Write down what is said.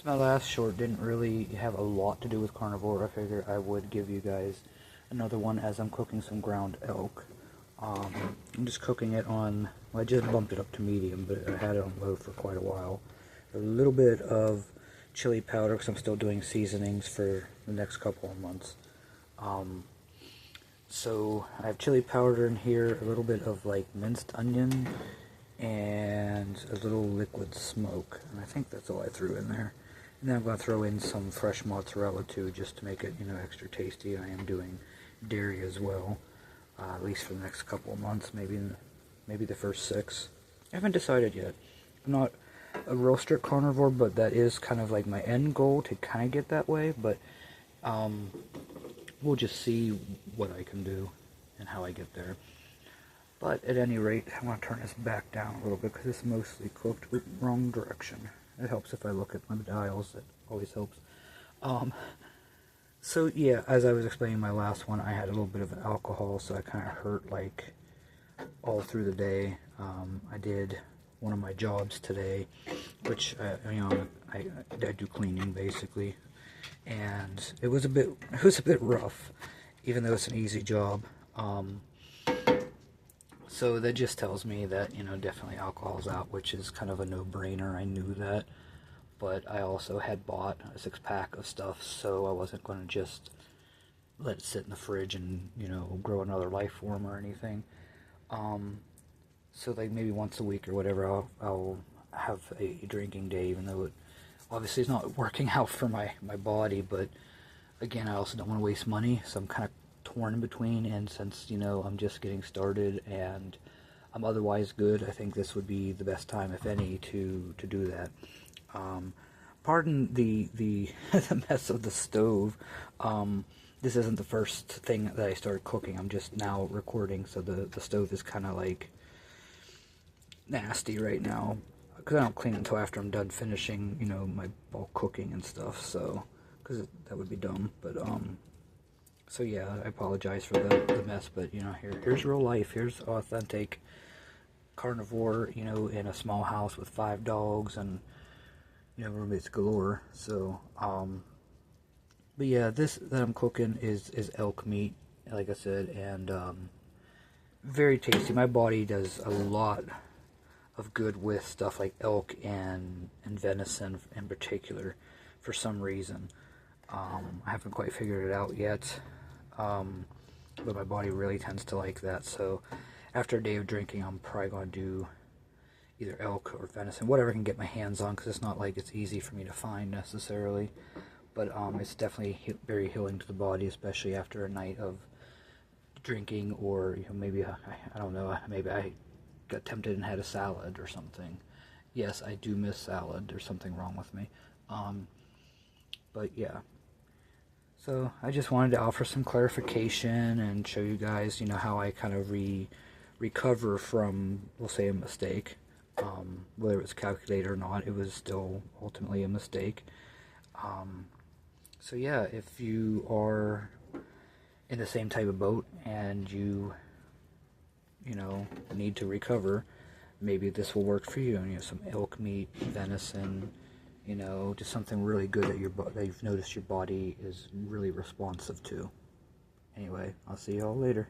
My last short didn't really have a lot to do with carnivore. I figured I would give you guys another one as I'm cooking some ground elk. I'm just cooking it on, well, I just bumped it up to medium, but I had it on low for quite a while. A little bit of chili powder because I'm still doing seasonings for the next couple of months. So I have chili powder in here, a little bit of like minced onion, and a little liquid smoke. And I think that's all I threw in there. And then I'm going to throw in some fresh mozzarella too, just to make it, extra tasty. I am doing dairy as well, at least for the next couple of months, maybe the first 6. I haven't decided yet. I'm not a real strict carnivore, but that is kind of like my end goal to kind of get that way. But we'll just see what I can do and how I get there. But at any rate, I'm going to turn this back down a little bit because it's mostly cooked with wrong direction. It helps if I look at my dials. That always helps. So yeah, as I was explaining my last one, I had a little bit of an alcohol, so I kind of hurt like all through the day. I did one of my jobs today, which I do cleaning basically, and it was a bit rough, even though it's an easy job. So that just tells me that, definitely alcohol's out, which is kind of a no-brainer. I knew that, but I also had bought a 6-pack of stuff, so I wasn't going to just let it sit in the fridge and, grow another life form or anything. So like maybe once a week or whatever, I'll have a drinking day, even though it obviously is not working out for my body, but again, I also don't want to waste money, so I'm kind of torn in between, and since I'm just getting started and I'm otherwise good, I think this would be the best time, if any, to do that. Pardon the the mess of the stove. This isn't the first thing that I started cooking. I'm just now recording, so the stove is kind of like nasty right now because I don't clean it until after I'm done finishing my bulk cooking and stuff, so because that would be dumb. But so yeah, I apologize for the mess, but here's real life. Here's authentic carnivore, in a small house with 5 dogs and roommates galore. So but yeah, this that I'm cooking is elk meat, like I said, and very tasty. My body does a lot of good with stuff like elk and venison in particular, for some reason. I haven't quite figured it out yet, but my body really tends to like that. So after a day of drinking, I'm probably going to do either elk or venison, whatever I can get my hands on, because it's not like it's easy for me to find necessarily. But it's definitely very healing to the body, especially after a night of drinking, or maybe I don't know, maybe I got tempted and had a salad or something. Yes, I do miss salad. There's something wrong with me. But yeah. So I just wanted to offer some clarification and show you guys, how I kind of recover from, we'll say, a mistake. Whether it was calculated or not, it was still ultimately a mistake. So yeah, if you are in the same type of boat and you need to recover, maybe this will work for you. Some elk meat, venison, just something really good that that you've noticed your body is really responsive to. Anyway, I'll see y'all later.